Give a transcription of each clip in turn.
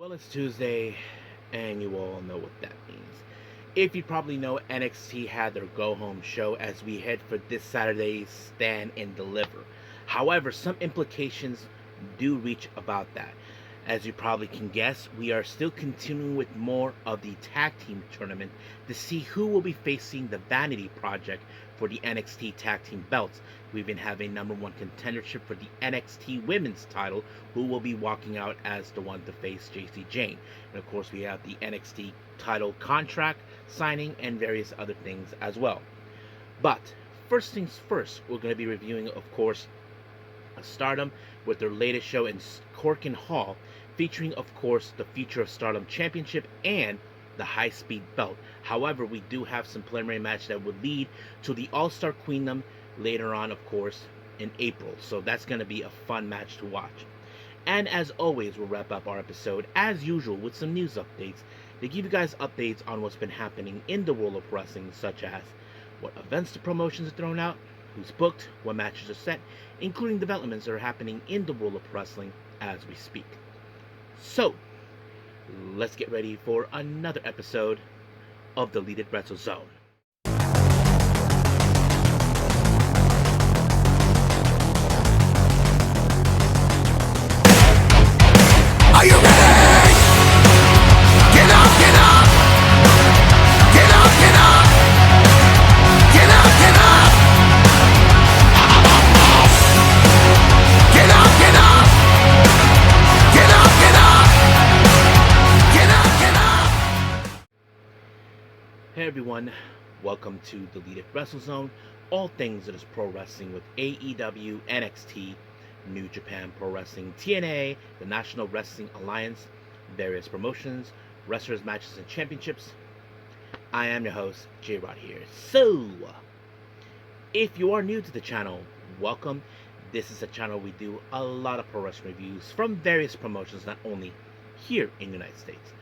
Well, it's Tuesday, and you all know what that means. If you probably know, NXT had their go home show as we head for this Saturday's Stand and Deliver. However, some implications do reach about that. As you probably can guess, we are still continuing with more of the tag team tournament to see who will be facing the Vanity Project for the NXT tag team belts. We even have a number one contendership for the NXT Women's title, who will be walking out as the one to face JC Jane. And of course, we have the NXT title contract signing and various other things as well. But first things first, we're going to be reviewing, of course, Stardom with their latest show in Korakuen Hall, featuring, of course, the Future of Stardom Championship and the High Speed Belt. However, we do have some preliminary match that would lead to the All Star Queendom later on, of course, in April. So that's going to be a fun match to watch. And as always, we'll wrap up our episode, as usual, with some news updates to give you guys updates on what's been happening in the world of wrestling, such as what events the promotions are thrown out, who's booked, what matches are set, including developments that are happening in the world of wrestling as we speak. So, let's get ready for another episode of the Deleted Wrestle Zone. Are you ready? Get up, get up! Get up, get up! Get up, get up! Get up, get up! Get up, get up! Get up, get up! Hey everyone, welcome to the Deleted Wrestle Zone. All things that is pro wrestling with AEW, NXT, New Japan Pro Wrestling, TNA, the National Wrestling Alliance, various promotions, wrestlers, matches, and championships. I am your host, J-Rod here. So, if you are new to the channel, welcome. This is a channel we do a lot of pro wrestling reviews from various promotions, not only here in the United States,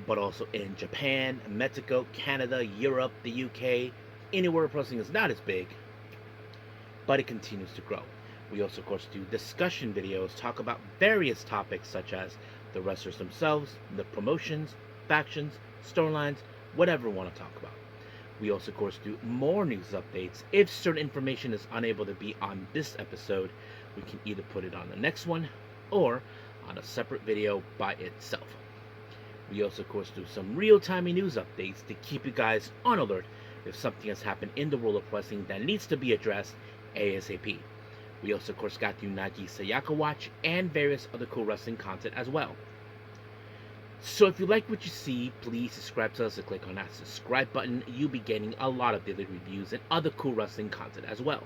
but also in Japan, Mexico, Canada, Europe, the UK, anywhere pro wrestling is not as big, but it continues to grow. We also, of course, do discussion videos, talk about various topics such as the wrestlers themselves, the promotions, factions, storylines, whatever we want to talk about. We also, of course, do more news updates. If certain information is unable to be on this episode, we can either put it on the next one or on a separate video by itself. We also, of course, do some real-time news updates to keep you guys on alert if something has happened in the world of wrestling that needs to be addressed ASAP. We also, of course, got the Unagi Sayaka Watch and various other cool wrestling content as well. So if you like what you see, please subscribe to us and click on that subscribe button. You'll be getting a lot of daily reviews and other cool wrestling content as well.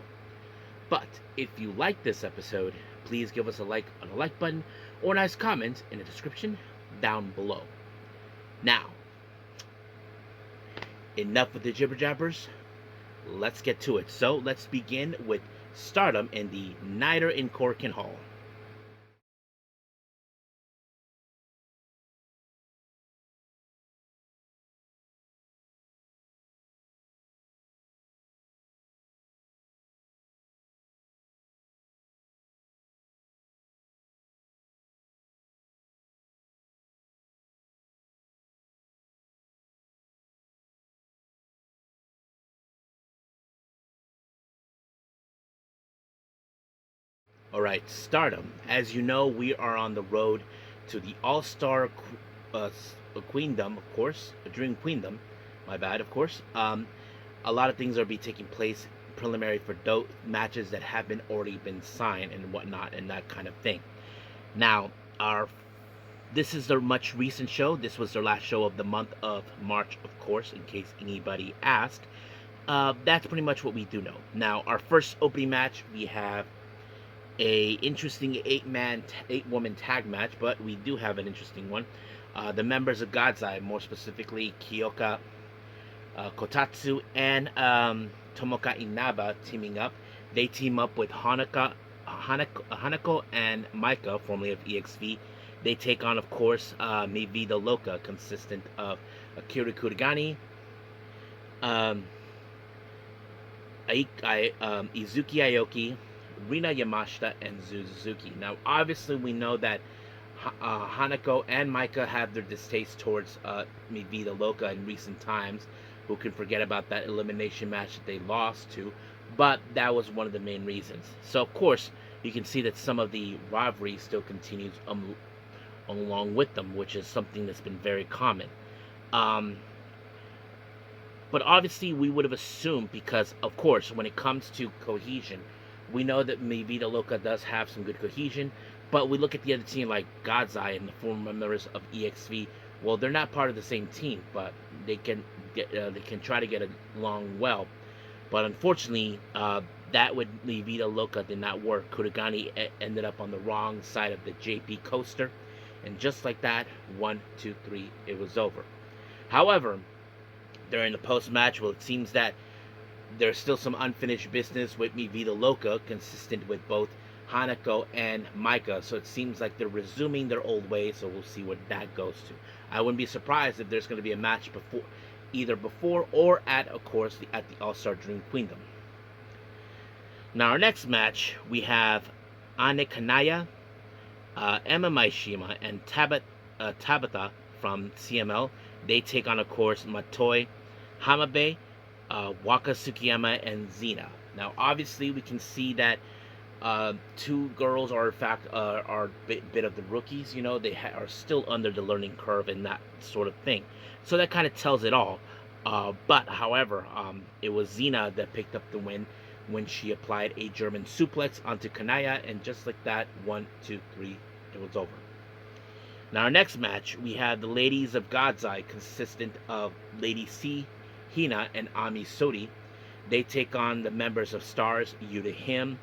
But if you like this episode, please give us a like on the like button or a nice comment in the description down below. Now, enough with the jibber jabbers. Let's get to it. So let's begin with Stardom in the Nighter in Korakuen Hall. Alright, Stardom. As you know, we are on the road to the All-Star Queendom, of course. Dream Queendom. My bad, of course. A lot of things are be taking place preliminary for matches that have already been signed and whatnot and that kind of thing. Now, this is their much recent show. This was their last show of the month of March, of course, in case anybody asked. That's pretty much what we do know. Now, our first opening match, we have a interesting 8-woman tag match, but we do have an interesting one. The members of God's Eye, more specifically Kyoka Kotatsu and Tomoka Inaba, teaming up. They team up with Hanako and Maika, formerly of EXV. They take on, of course, Mi Vida Loca, consistent of Akira Kurigani, Izuki Aoki, Rina Yamashita, and Suzuki. Now, obviously, we know that Hanako and Micah have their distaste towards Mi Vida Loca in recent times. Who can forget about that elimination match that they lost to? But that was one of the main reasons. So, of course, you can see that some of the rivalry still continues along with them, which is something that's been very common. Um, but obviously, we would have assumed because, of course, when it comes to cohesion, we know that Mi Vida Loca does have some good cohesion. But we look at the other team like God's Eye and the former members of EXV. Well, they're not part of the same team, but they can they can try to get along well. But unfortunately, that with Mi Vida Loca did not work. Kurigani ended up on the wrong side of the JP coaster, and just like that, 1, 2, 3, it was over. However, during the post-match, well, it seems that there's still some unfinished business with Mi Vida Loca, consistent with both Hanako and Micah. So it seems like they're resuming their old ways. So we'll see what that goes to. I wouldn't be surprised if there's going to be a match either before or at, of course, at the All-Star Dream Queendom. Now our next match, we have Ane Kanaya, Emma Maishima, and Tabitha from CML. They take on, of course, Matoi Hamabe, Waka Tsukiyama, and Zena. Now, obviously, we can see that two girls are, in fact, are a bit of the rookies. You know, they are still under the learning curve and that sort of thing. So that kind of tells it all. But, however, it was Zena that picked up the win when she applied a German suplex onto Kanaya, and just like that, 1, 2, 3, it was over. Now, our next match, we have the Ladies of God's Eye, consistent of Lady C, Hina, and Ami Sodi. They take on the members of Stars, Yuta Him,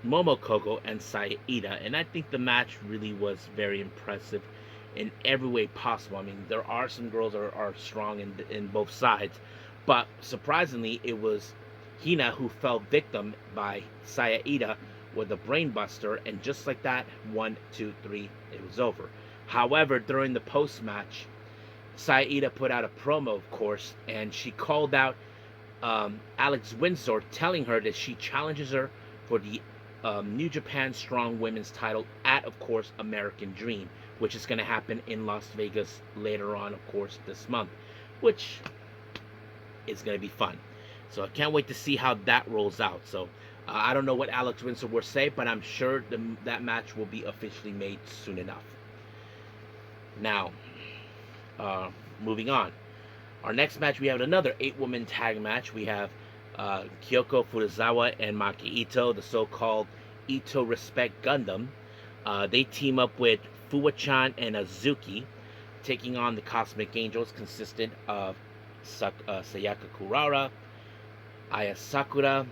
Momokoko, and Saida. And I think the match really was very impressive in every way possible. I mean, there are some girls that are strong in both sides, but surprisingly, it was Hina who fell victim by Saida with a brainbuster, and just like that, 1, 2, 3, it was over. However, during the post-match, Saida put out a promo, of course, and she called out Alex Windsor, telling her that she challenges her for the New Japan Strong Women's title at, of course, American Dream, which is going to happen in Las Vegas later on, of course, this month, which is going to be fun. So I can't wait to see how that rolls out. So I don't know what Alex Windsor will say, but I'm sure that match will be officially made soon enough. Now, moving on. Our next match, we have another 8-woman tag match. We have Kyoko Furuzawa and Maki Ito, the so-called Ito Respect Gundam. They team up with Fuwa-chan and Azuki, taking on the Cosmic Angels, consistent of Sayaka Kurara, Aya Sakura,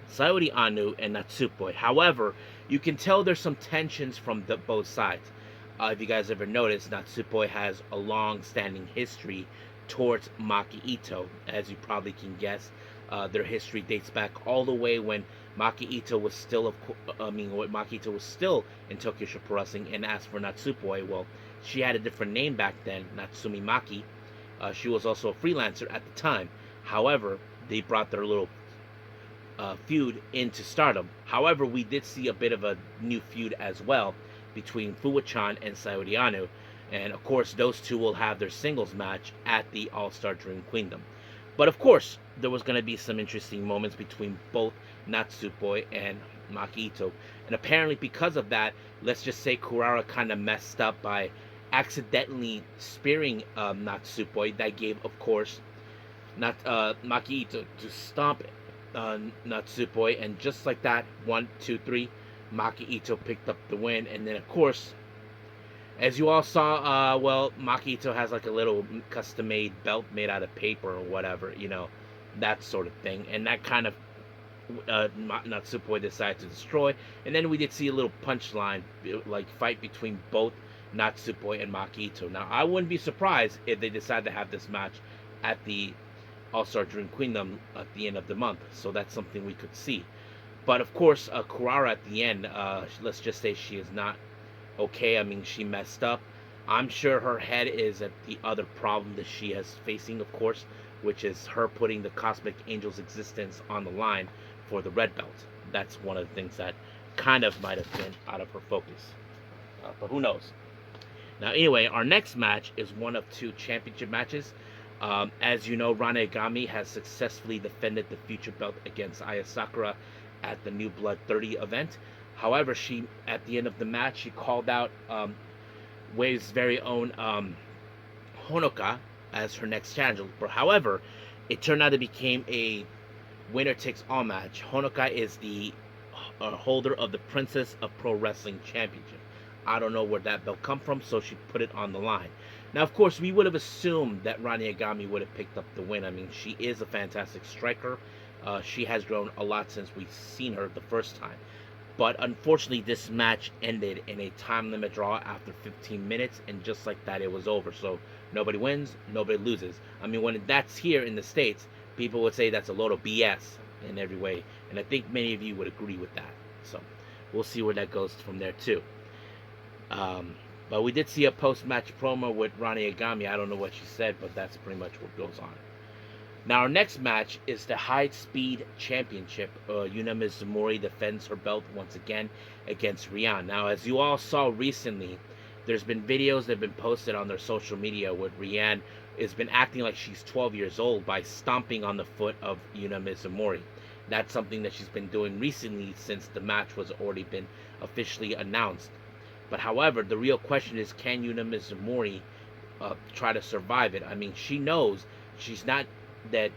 Sayori Anu, and Natsupoi. However, you can tell there's some tensions from both sides. If you guys ever noticed, Natsupoi has a long-standing history towards Maki Ito. As you probably can guess, their history dates back all the way when Maki Ito was still, Maki Ito was still in Tokyo Show Pro Wrestling. And as for Natsupoi, well, she had a different name back then, Natsumi Maki. She was also a freelancer at the time. However, they brought their little feud into Stardom. However, we did see a bit of a new feud as well between Fuwa-chan and Sayori Anu. And of course, those two will have their singles match at the All-Star Dream Queendom. But of course, there was going to be some interesting moments between both Natsupoi and Maki Ito. And apparently because of that, let's just say Kurara kind of messed up by accidentally spearing Natsupoi. That gave, of course, Maki Ito to stomp Natsupoi. And just like that, 1, 2, 3, Maki Ito picked up the win. And then, of course, as you all saw, Maki Ito has like a little custom-made belt made out of paper or whatever, you know, that sort of thing. And that kind of Natsupoi decided to destroy. And then we did see a little punchline, like fight between both Natsupoi and Maki Ito. Now, I wouldn't be surprised if they decide to have this match at the All-Star Dream Queendom at the end of the month. So that's something we could see. But of course, Kurara at the end, let's just say she is not okay. I mean, she messed up. I'm sure her head is at the other problem that she is facing, of course, which is her putting the Cosmic Angel's existence on the line for the red belt. That's one of the things that kind of might have been out of her focus. But who knows? Now, anyway, our next match is one of two championship matches. As you know, Rana Agami has successfully defended the future belt against Aya Sakura at the New Blood 30 event. However, she, at the end of the match, she called out Wave's very own Honoka as her next challenger. But however, it turned out to become a winner takes all match. Honoka is the holder of the Princess of Pro Wrestling Championship. I don't know where that belt come from, so she put it on the line. Now, of course, we would have assumed that Rani Agami would have picked up the win. I mean, she is a fantastic striker. She has grown a lot since we've seen her the first time. But unfortunately, this match ended in a time limit draw after 15 minutes, and just like that, it was over. So nobody wins, nobody loses. I mean, when that's here in the States, people would say that's a load of BS in every way, and I think many of you would agree with that. So we'll see where that goes from there too. But we did see a post-match promo with Rani Agami. I don't know what she said, but that's pretty much what goes on. Now, our next match is the High Speed Championship. Yuna Mizumori defends her belt once again against Rian. Now, as you all saw recently, there's been videos that have been posted on their social media where Rian has been acting like she's 12 years old by stomping on the foot of Yuna Mizumori. That's something that she's been doing recently since the match was already been officially announced. But however, the real question is, can Yuna Mizumori try to survive it? I mean, she knows she's not that.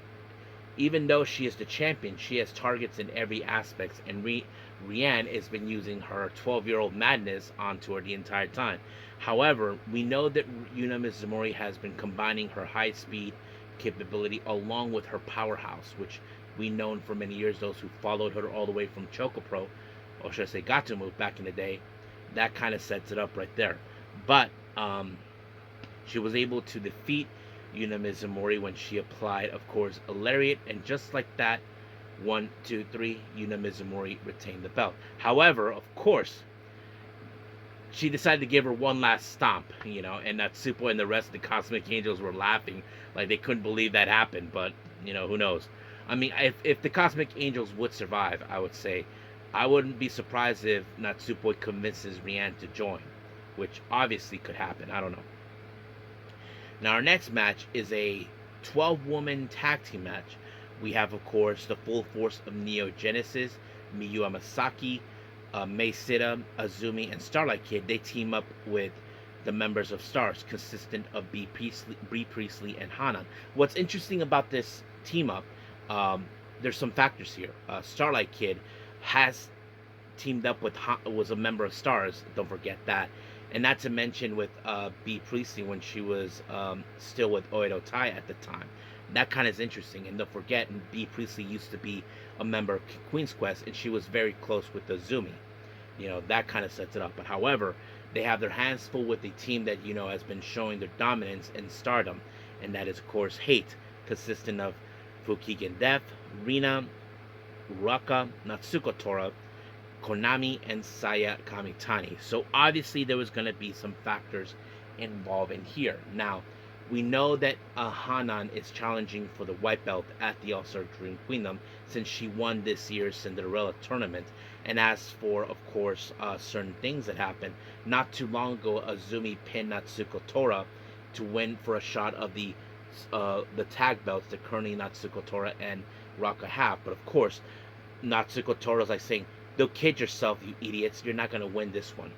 Even though she is the champion, she has targets in every aspect, and Rian has been using her 12-year-old madness onto her the entire time. However, we know that Yuna Mizumori has been combining her high-speed capability along with her powerhouse, which we known for many years, those who followed her all the way from Choco Pro, or should I say Gatomu back in the day. That kind of sets it up right there. But she was able to defeat Yuna Mizumori when she applied, of course, a lariat, and just like that, 1, 2, 3, Yuna Mizumori retained the belt. However, of course, she decided to give her one last stomp, and Natsuko and the rest of the Cosmic Angels were laughing like they couldn't believe that happened, but, who knows. I mean, if the Cosmic Angels would survive, I would say, I wouldn't be surprised if Natsupoi convinces Rian to join, which obviously could happen. I don't know. Now, our next match is a 12-woman tag team match. We have, of course, the full force of Neo Genesis, Miyu Amasaki, Mei Sita, Azumi, and Starlight Kid. They team up with the members of Stars, consistent of Bea Priestley, and Hanan. What's interesting about this team up, there's some factors here. Starlight Kid has teamed up with was a member of Stars. Don't forget that, and not to mention with Bea Priestley when she was still with Oedo Tai at the time. That kind of is interesting. And don't forget, Bea Priestley used to be a member of Queen's Quest, and she was very close with Azumi. That kind of sets it up. But however, they have their hands full with a team that has been showing their dominance in Stardom, and that is, of course, Hate, consisting of Fukigen Death, Rina, Raka, Natsuko Tora, Konami, and Saya Kamitani. So obviously there was going to be some factors involved in here. Now, we know that Hanan is challenging for the white belt at the All-Star Dream Queendom since she won this year's Cinderella tournament. And as for, of course, certain things that happened, not too long ago, Azumi pinned Natsuko Tora to win for a shot of the tag belts that currently Natsuko Tora and Raka have. But of course, Natsuko Tora is like saying, "Don't kid yourself, you idiots. You're not going to win this one."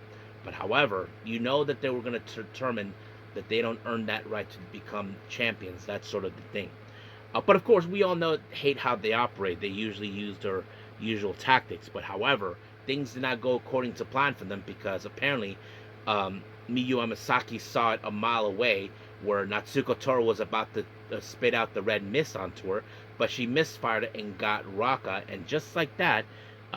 But however, that they were going to determine that they don't earn that right to become champions. That's sort of the thing. But of course, we all hate how they operate. They usually use their usual tactics. But however, things did not go according to plan for them because apparently Miyu Amasaki saw it a mile away where Natsuko Tora was about to spit out the red mist onto her, but she misfired it and got Raka, and just like that,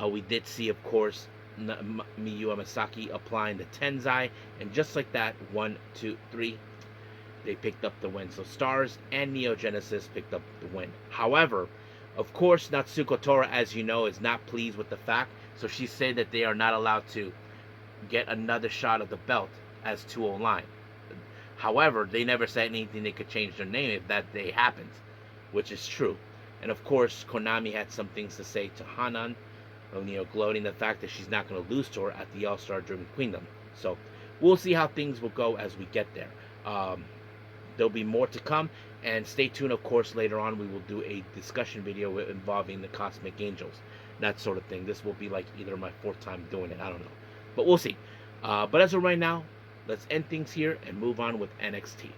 we did see, of course, Miyu Amasaki applying the Tenzai, and just like that, 1, 2, 3, they picked up the win. So Stars and Neo Genesis picked up the win. However, of course, Natsuko Tora, as you know, is not pleased with the fact, so she said that they are not allowed to get another shot of the belt as 2-0 line. However, they never said anything they could change their name if that day happened, which is true. And of course, Konami had some things to say to Hanan, gloating the fact that she's not going to lose to her at the All-Star Dream Queendom. So, we'll see how things will go as we get there. Um, there'll be more to come, and stay tuned. Of course, later on we will do a discussion video involving the Cosmic Angels, that sort of thing. This will be like either my fourth time doing it. I don't know, but we'll see. But as of right now, let's end things here and move on with NXT.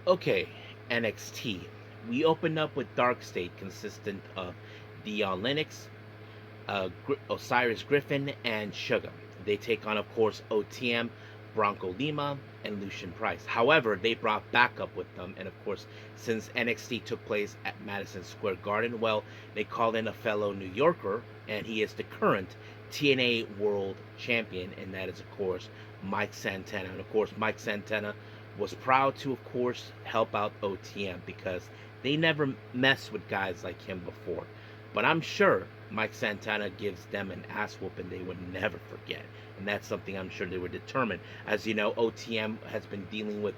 Okay, NXT. We opened up with Dark State, consistent of Dion Lennox, Osiris Griffin, and Sugar. They take on, of course, OTM, Bronco Lima, and Lucian Price. However, they brought backup with them, and of course, since NXT took place at Madison Square Garden, well, they called in a fellow New Yorker, and he is the current TNA World Champion, and that is, of course, Mike Santana. And of course, Mike Santana was proud to, of course, help out OTM because they never messed with guys like him before. But I'm sure Mike Santana gives them an ass whooping they would never forget. And that's something I'm sure they were determined. As you know, OTM has been dealing with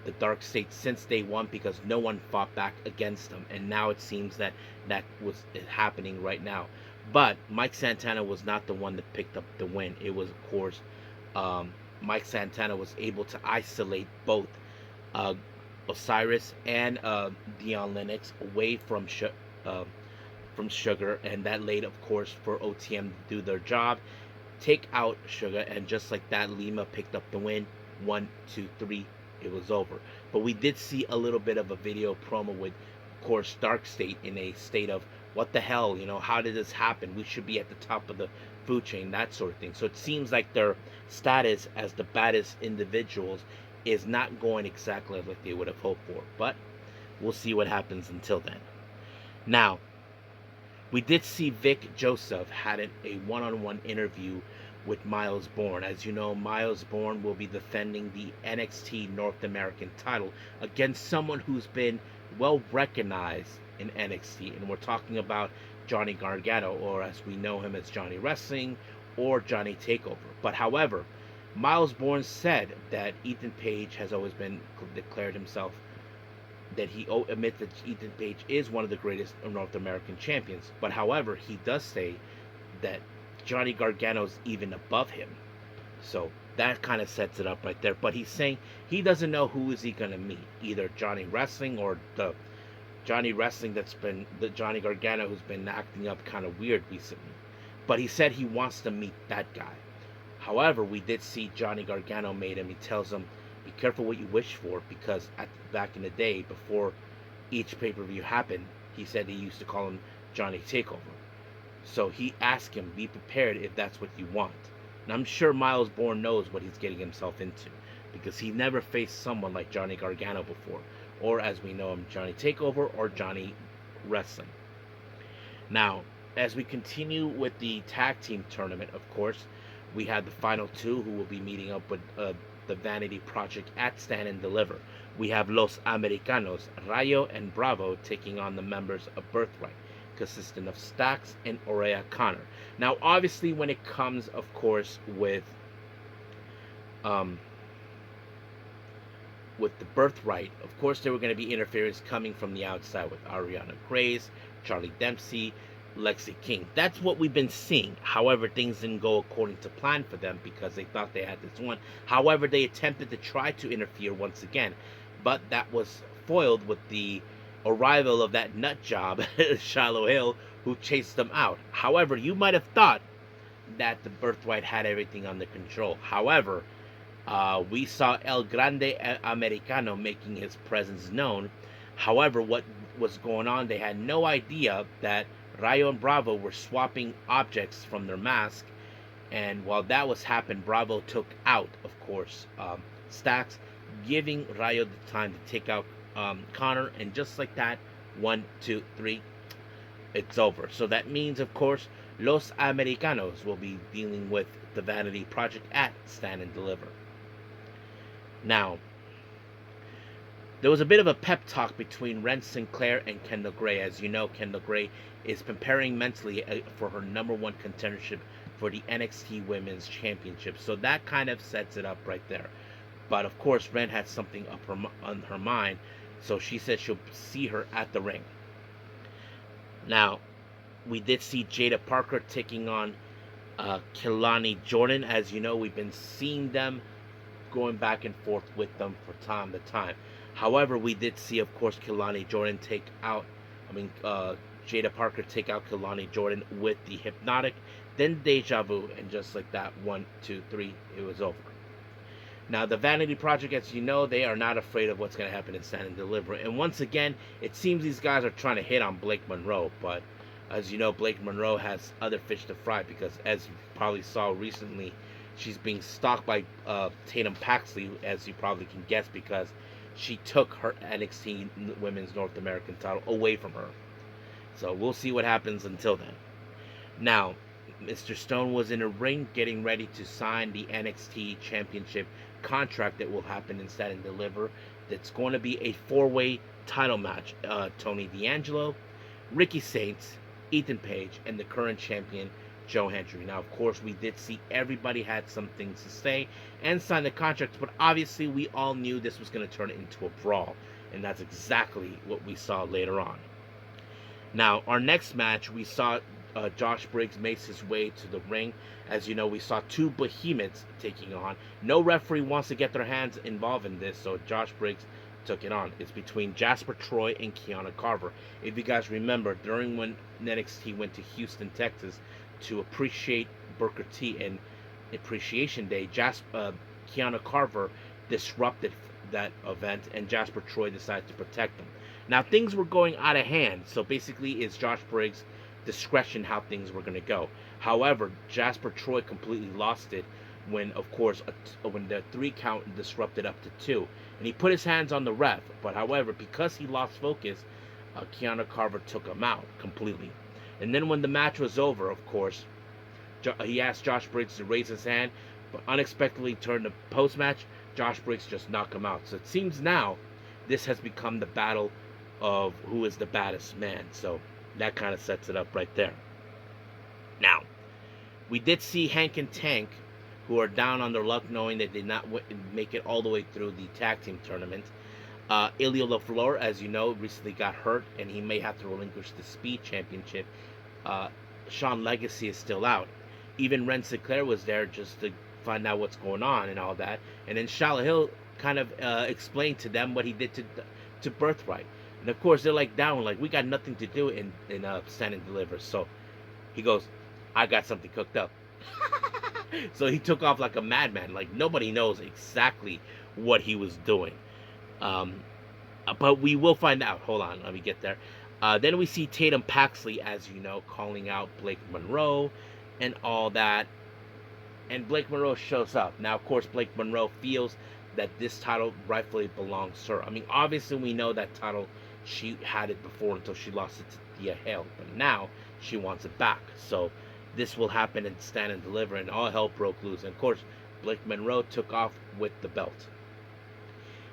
the Dark State since day one because no one fought back against them. And now it seems that that was happening right now. But Mike Santana was not the one that picked up the win. It was, of course, Mike Santana was able to isolate both uh, Osiris and Dion Lennox away from Sugar, and that laid, of course, for OTM to do their job, take out Sugar, and just like that, Lima picked up the win. 1, 2, 3, it was over. But we did see a little bit of a video promo with, of course, Dark State in a state of what the hell, how did this happen? We should be at the top of the food chain, that sort of thing. So it seems like their status as the baddest individuals is not going exactly like they would have hoped for. But we'll see what happens until then. Now, we did see Vic Joseph had a one-on-one interview with Miles Bourne. As you know, Miles Bourne will be defending the NXT North American title against someone who's been well recognized in NXT, and we're talking about Johnny Gargano, or as we know him as Johnny Wrestling, or Johnny Takeover. But however, Miles Bourne said that Ethan Page has always been declared himself that he admits that Ethan Page is one of the greatest North American champions. But however, he does say that Johnny Gargano's even above him. So that kind of sets it up right there. But he's saying he doesn't know who is he going to meet. Either Johnny Wrestling or the Johnny Wrestling that's been the Johnny Gargano who's been acting up kind of weird recently. But he said he wants to meet that guy. However, we did see Johnny Gargano made him. He tells him, be careful what you wish for, because back in the day, before each pay-per-view happened, he said he used to call him Johnny Takeover. So he asked him, be prepared if that's what you want. And I'm sure Miles Bourne knows what he's getting himself into, because he never faced someone like Johnny Gargano before, or as we know him, Johnny Takeover or Johnny Wrestling. Now, as we continue with the tag team tournament, of course, we have the final two who will be meeting up with the Vanity Project at Stand and Deliver. We have Los Americanos, Rayo and Bravo, taking on the members of Birthright, consisting of Stax and Aurea Connor. Now, obviously, when it comes, of course, with the Birthright, of course, there were going to be interference coming from the outside with Ariana Grace, Charlie Dempsey, Lexi King. That's what we've been seeing. However, things didn't go according to plan for them because they thought they had this one. However, they attempted to try to interfere once again, but that was foiled with the arrival of that nut job, Shiloh Hill, who chased them out. However, you might have thought that the Birthright had everything under control. However, we saw El Grande Americano making his presence known. However, what was going on, they had no idea that Rayo and Bravo were swapping objects from their mask, and while that was happening, Bravo took out, of course, Stax, giving Rayo the time to take out Connor, and just like that, 1, 2, 3, it's over. So that means, of course, Los Americanos will be dealing with the Vanity Project at Stand and Deliver. Now, there was a bit of a pep talk between Ren Sinclair and Kendall Gray. As you know, Kendall Gray is preparing mentally for her number one contendership for the NXT Women's Championship. So that kind of sets it up right there. But of course, Ren had something up on her mind So she said she'll see her at the ring. Now, we did see Jada Parker taking on Kelani Jordan. As you know, we've been seeing them going back and forth with them for time to time. However, we did see, of course, Kelani Jordan Jada Parker take out Kelani Jordan with the Hypnotic, then Deja Vu, and just like that, 1, 2, 3, it was over. Now, the Vanity Project, as you know, they are not afraid of what's going to happen in Stand and Deliver. And once again, it seems these guys are trying to hit on Blake Monroe. But as you know, Blake Monroe has other fish to fry because, as you probably saw recently, she's being stalked by Tatum Paxley, as you probably can guess, because she took her NXT Women's North American title away from her. So we'll see what happens until then. Now, Mr. Stone was in a ring getting ready to sign the NXT Championship contract that will happen in Stand and Deliver. That's going to be a 4-way title match. Tony D'Angelo, Ricky Saints, Ethan Page, and the current champion, Joe Hendry. Now, of course, we did see everybody had some things to say and sign the contracts, but obviously we all knew this was going to turn into a brawl, and that's exactly what we saw later on. Now, our next match, we saw Josh Briggs makes his way to the ring. As you know, we saw two behemoths taking on. No referee wants to get their hands involved in this, so Josh Briggs took it on. It's between Jasper Troy and Kiana Carver. If you guys remember, during when NXT went to Houston, Texas, to appreciate Booker T and Appreciation Day, Kiana Carver disrupted that event, and Jasper Troy decided to protect them. Now, things were going out of hand, so basically it's Josh Briggs' discretion how things were going to go. However, Jasper Troy completely lost it when, of course, when the 3 count disrupted up to 2. And he put his hands on the ref, but however, because he lost focus, Kiana Carver took him out completely. And then when the match was over, of course, he asked Josh Briggs to raise his hand, but unexpectedly turned the post-match, Josh Briggs just knocked him out. So it seems now this has become the battle of who is the baddest man. So that kind of sets it up right there. Now, we did see Hank and Tank, who are down on their luck knowing they did not make it all the way through the tag team tournament. Ilya LaFleur, as you know, recently got hurt, and he may have to relinquish the Speed Championship. Sean Legacy is still out. Even Ren Sinclair was there just to find out what's going on and all that. And then Shala Hill kind of explained to them what he did to Birthright. And of course, they're like down, like, we got nothing to do in Stand and Deliver. So he goes, I got something cooked up. So he took off like a madman. Like, nobody knows exactly what he was doing. But we will find out. Hold on, let me get there. Then we see Tatum Paxley, as you know, calling out Blake Monroe and all that. And Blake Monroe shows up. Now, of course, Blake Monroe feels that this title rightfully belongs to her. I mean, obviously, we know that title, she had it before until she lost it to Thea Hale. But now, she wants it back. So, this will happen in Stand and Deliver, and all hell broke loose. And, of course, Blake Monroe took off with the belt.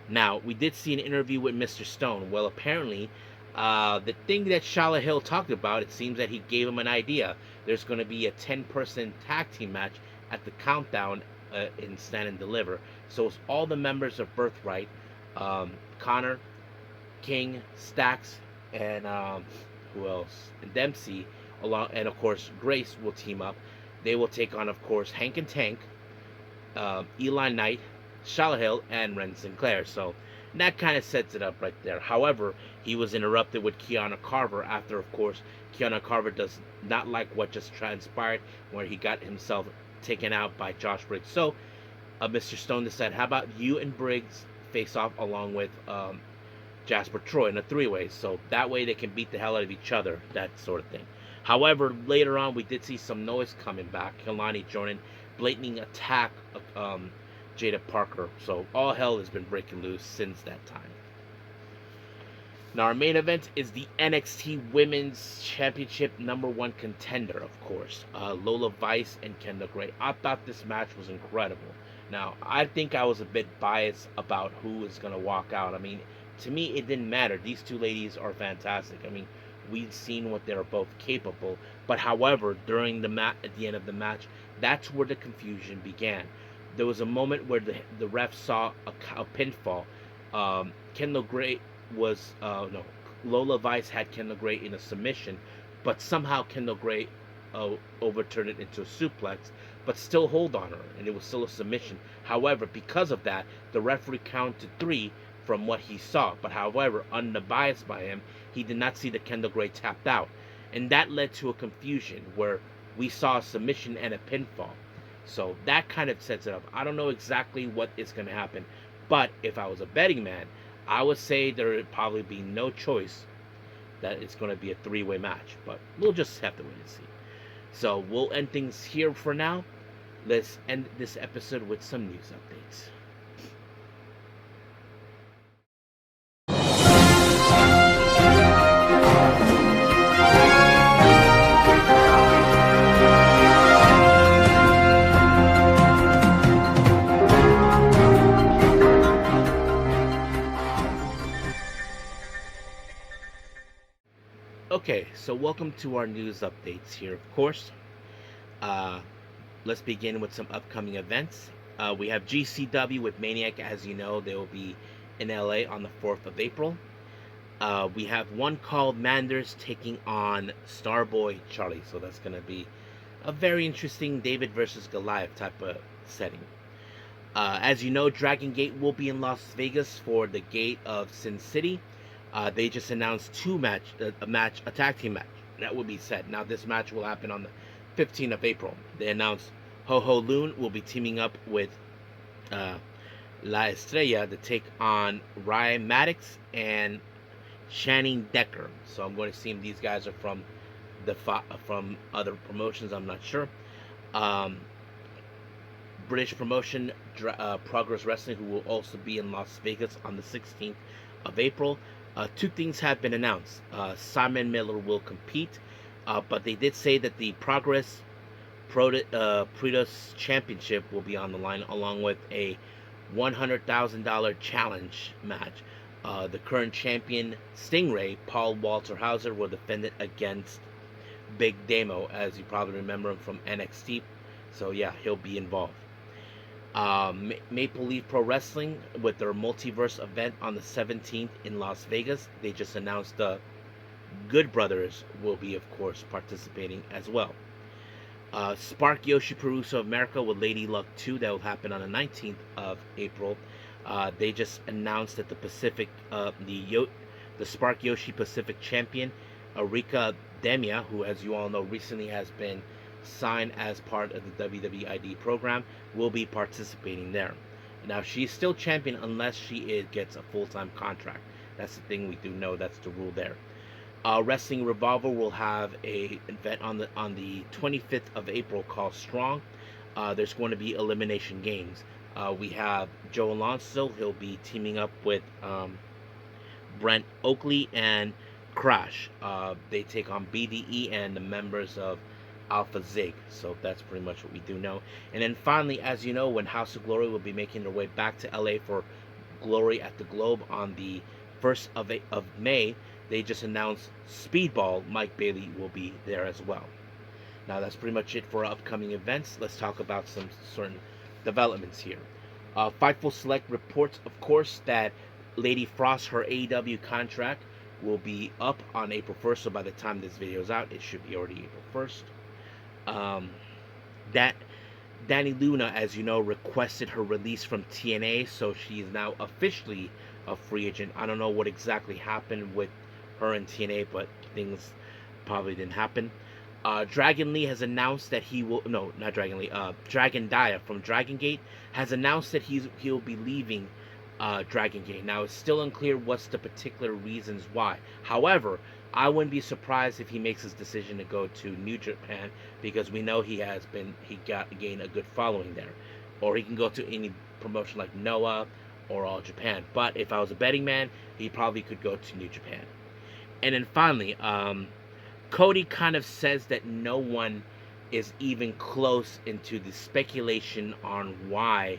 Now, we did see an interview with Mr. Stone. Well, apparently, the thing that Shala Hill talked about, it seems that he gave him an idea. There's going to be a 10-person tag team match at the Countdown in Stand and Deliver. So it's all the members of Birthright, Connor, King, Stax, and who else? And Dempsey, along, and of course Grace will team up. They will take on, of course, Hank and Tank, Eli Knight, Shala Hill, and Ren Sinclair. So that kind of sets it up right there. However, he was interrupted with Kiana Carver after, of course, Kiana Carver does not like what just transpired, where he got himself taken out by Josh Briggs. So Mr. Stone decided, how about you and Briggs face off along with Jasper Troy in a 3-way, so that way they can beat the hell out of each other, that sort of thing. However, later on we did see some noise coming back. Kelani Jordan blatantly attacked Jada Parker, so all hell has been breaking loose since that time. Now, our main event is the NXT Women's Championship #1 contender, of course. Lola Vice and Kendall Gray. I thought this match was incredible. Now, I think I was a bit biased about who is going to walk out. I mean, to me, it didn't matter. These two ladies are fantastic. I mean, we've seen what they're both capable. But however, during the at the end of the match, that's where the confusion began. There was a moment where the ref saw a pinfall. Kendall Gray was no, Lola Vice had Kendall Gray in a submission, but somehow Kendall Gray overturned it into a suplex, but still hold on her, and it was still a submission. However, because of that, the referee counted 3 from what he saw. But however, unbiased by him, he did not see that Kendall Gray tapped out, and that led to a confusion where we saw a submission and a pinfall. So that kind of sets it up. I don't know exactly what is going to happen, but if I was a betting man, I would say there would probably be no choice that it's going to be a 3-way match. But we'll just have to wait and see. So we'll end things here for now. Let's end this episode with some news updates. Okay, so welcome to our news updates here, of course. Let's begin with some upcoming events. We have GCW with Maniac, as you know, they will be in LA on the 4th of April. We have one called Manders taking on Starboy Charlie, so that's going to be a very interesting David versus Goliath type of setting. As you know, Dragon Gate will be in Las Vegas for the Gate of Sin City. They just announced a tag team match that will be set. Now this match will happen on the 15th of April. They announced Ho Ho Loon will be teaming up with La Estrella to take on Ryan Maddox and Channing Decker. So I'm going to see if these guys are from from other promotions. I'm not sure. British promotion Progress Wrestling, who will also be in Las Vegas on the 16th of April. 2 things have been announced. Simon Miller will compete, but they did say that the Progress Prius Championship will be on the line, along with a $100,000 challenge match. The current champion Stingray, Paul Walter Hauser, will defend it against Big Damo, as you probably remember him from NXT. So yeah, he'll be involved. Maple Leaf Pro Wrestling with their multiverse event on the 17th in Las Vegas. They just announced the Good Brothers will be, of course, participating as well. Spark Joshi Puroresu of America with Lady Luck 2, that will happen on the 19th of April. They just announced that the Spark Yoshi Pacific champion Erika Demia, who, as you all know, recently has been signed as part of the WWID program, will be participating there. Now, she's still champion unless she gets a full-time contract. That's the thing we do know. That's the rule there. Wrestling Revolver will have a event on the 25th of April called Strong. There's going to be elimination games. We have Joe Alonso. He'll be teaming up with Brent Oakley and Crash. They take on BDE and the members of Alpha Zig. So that's pretty much what we do know. And then finally, as you know, when House of Glory will be making their way back to LA for Glory at the Globe on the 1st of May, they just announced Speedball Mike Bailey will be there as well. Now that's pretty much it for our upcoming events. Let's talk about some certain developments here. Fightful Select reports, of course, that Lady Frost, her AEW contract, will be up on April 1st. So by the time this video is out, it should be already April 1st. That Dani Luna, as you know, requested her release from TNA, so she is now officially a free agent. I don't know what exactly happened with her and TNA, but things probably didn't happen. Dragon Lee has announced that he will, no, not Dragon Lee, Dragon Dia from Dragon Gate has announced that he'll be leaving Dragon Gate. Now, it's still unclear what's the particular reasons why. However, I wouldn't be surprised if he makes his decision to go to New Japan, because we know he gained a good following there. Or he can go to any promotion like Noah or All Japan. But if I was a betting man, he probably could go to New Japan. And then finally, Cody kind of says that no one is even close into the speculation on why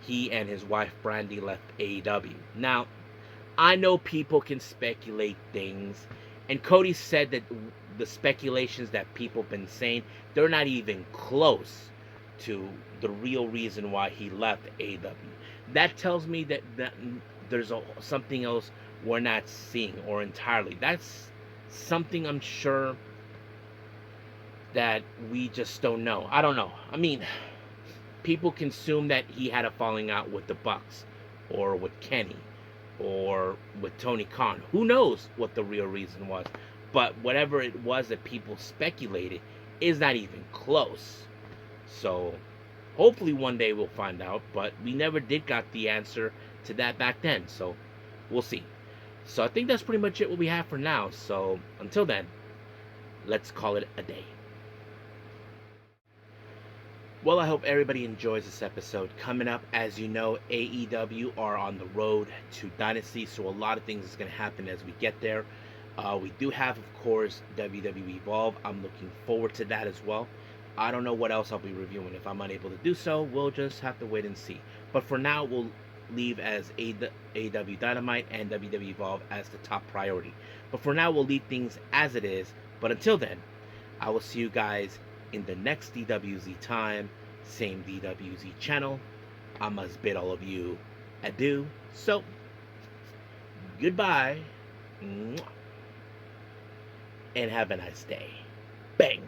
he and his wife Brandy left AEW. Now, I know people can speculate things, and Cody said that the speculations that people have been saying, they're not even close to the real reason why he left AEW. That tells me that there's something else we're not seeing, or entirely. That's something I'm sure that we just don't know. I don't know. I mean, people can assume that he had a falling out with the Bucks, or with Kenny, or with Tony Khan. Who knows what the real reason was? But whatever it was that people speculated is not even close. So hopefully one day we'll find out, but we never did got the answer to that back then. So we'll see. So I think that's pretty much it what we have for now. So until then, let's call it a day. Well, I hope everybody enjoys this episode. Coming up, as you know, AEW are on the road to Dynasty, so a lot of things is going to happen as we get there. We do have, of course, WWE Evolve. I'm looking forward to that as well. I don't know what else I'll be reviewing. If I'm unable to do so, we'll just have to wait and see. But for now, we'll leave as AEW Dynamite and WWE Evolve as the top priority. But for now, we'll leave things as it is. But until then, I will see you guys in the next DWZ time, same DWZ channel. I must bid all of you adieu. So, goodbye, and have a nice day. Bang.